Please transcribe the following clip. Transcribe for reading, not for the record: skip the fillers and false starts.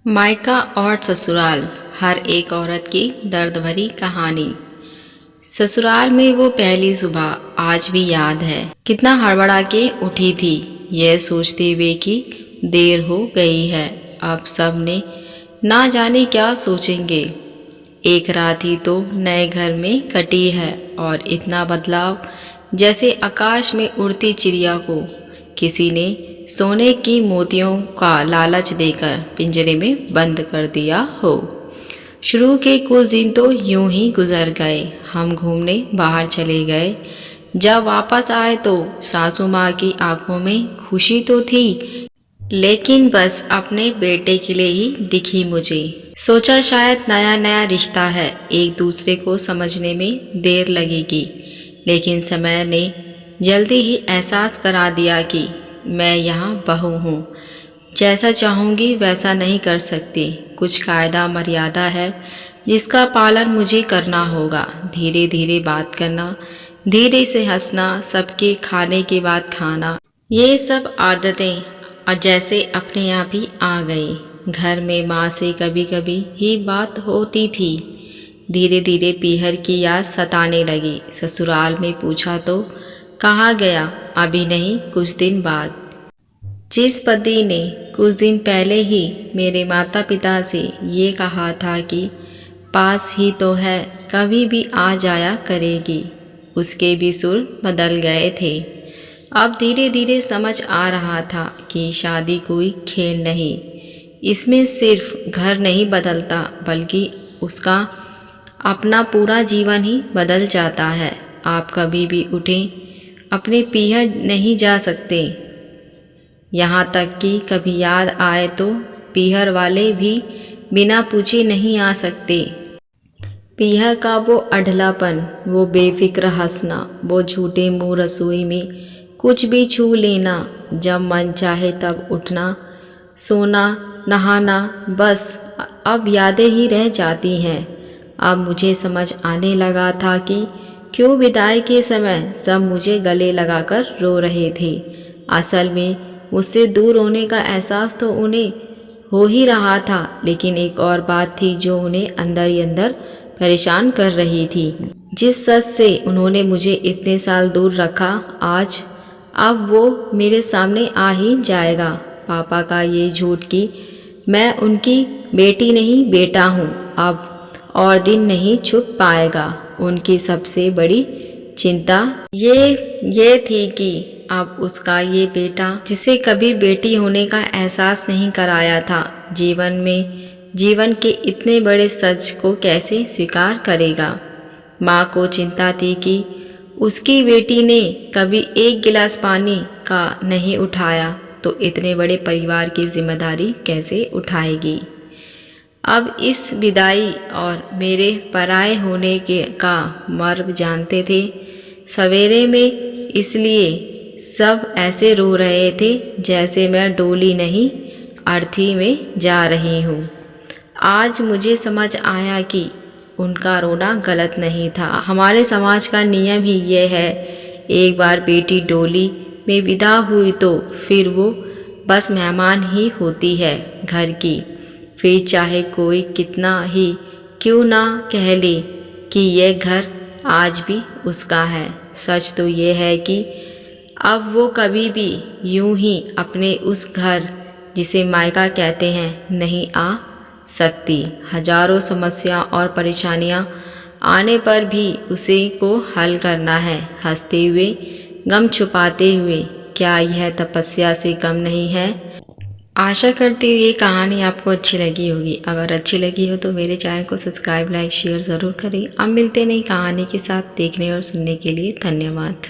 मायका और ससुराल, हर एक औरत की दर्द भरी कहानी। ससुराल में वो पहली सुबह आज भी याद है। कितना हड़बड़ा के उठी थी, यह सोचते हुए कि देर हो गई है। अब सब ने ना जाने क्या सोचेंगे। एक रात ही तो नए घर में कटी है और इतना बदलाव, जैसे आकाश में उड़ती चिड़िया को किसी ने सोने की मोतियों का लालच देकर पिंजरे में बंद कर दिया हो। शुरू के कुछ दिन तो यूं ही गुजर गए। हम घूमने बाहर चले गए। जब वापस आए तो सासू माँ की आंखों में खुशी तो थी, लेकिन बस अपने बेटे के लिए ही दिखी मुझे। सोचा शायद नया नया रिश्ता है, एक दूसरे को समझने में देर लगेगी, लेकिन समय ने जल्दी ही एहसास करा दिया कि मैं यहाँ बहू हूँ। जैसा चाहूँगी वैसा नहीं कर सकती। कुछ कायदा मर्यादा है जिसका पालन मुझे करना होगा। धीरे धीरे बात करना, धीरे से हंसना, सबके खाने के बाद खाना, ये सब आदतें जैसे अपने आप ही आ गई। घर में माँ से कभी कभी ही बात होती थी। धीरे धीरे पीहर की याद सताने लगी। ससुराल में पूछा तो कहाँ गया, अभी नहीं कुछ दिन बाद। जिस पति ने कुछ दिन पहले ही मेरे माता पिता से ये कहा था कि पास ही तो है, कभी भी आ जाया करेगी, उसके भी सुर बदल गए थे। अब धीरे धीरे समझ आ रहा था कि शादी कोई खेल नहीं, इसमें सिर्फ घर नहीं बदलता बल्कि उसका अपना पूरा जीवन ही बदल जाता है। आप कभी भी उठें अपने पीहर नहीं जा सकते, यहाँ तक कि कभी याद आए तो पीहर वाले भी बिना पूछे नहीं आ सकते। पीहर का वो अढलापन, वो बेफिक्र हंसना, वो झूठे मुंह रसोई में कुछ भी छू लेना, जब मन चाहे तब उठना, सोना, नहाना, बस अब यादें ही रह जाती हैं। अब मुझे समझ आने लगा था कि क्यों विदाई के समय सब मुझे गले लगाकर रो रहे थे। असल में मुझसे दूर होने का एहसास तो उन्हें हो ही रहा था, लेकिन एक और बात थी जो उन्हें अंदर ही अंदर परेशान कर रही थी। जिस सच से उन्होंने मुझे इतने साल दूर रखा, आज अब वो मेरे सामने आ ही जाएगा। पापा का ये झूठ कि मैं उनकी बेटी नहीं बेटा हूँ, अब और दिन नहीं छुप पाएगा। उनकी सबसे बड़ी चिंता ये थी कि अब उसका ये बेटा, जिसे कभी बेटी होने का एहसास नहीं कराया था, जीवन के इतने बड़े सच को कैसे स्वीकार करेगा। माँ को चिंता थी कि उसकी बेटी ने कभी एक गिलास पानी का नहीं उठाया तो इतने बड़े परिवार की जिम्मेदारी कैसे उठाएगी। अब इस विदाई और मेरे पराए होने का मर्म जानते थे। सवेरे में इसलिए सब ऐसे रो रहे थे जैसे मैं डोली नहीं, अर्थी में जा रही हूँ। आज मुझे समझ आया कि उनका रोना गलत नहीं था। हमारे समाज का नियम ही ये है, एक बार बेटी डोली में विदा हुई तो फिर वो बस मेहमान ही होती है घर की। फिर चाहे कोई कितना ही क्यों ना कह ले कि यह घर आज भी उसका है। सच तो ये है कि अब वो कभी भी यूं ही अपने उस घर, जिसे मायका कहते हैं, नहीं आ सकती। हजारों समस्या और परेशानियां आने पर भी उसे को हल करना है, हंसते हुए, गम छुपाते हुए। क्या यह तपस्या से कम नहीं है? आशा करती हूँ ये कहानी आपको अच्छी लगी होगी। अगर अच्छी लगी हो तो मेरे चैनल को सब्सक्राइब, लाइक, शेयर ज़रूर करें। अब मिलते नई कहानी के साथ। देखने और सुनने के लिए धन्यवाद।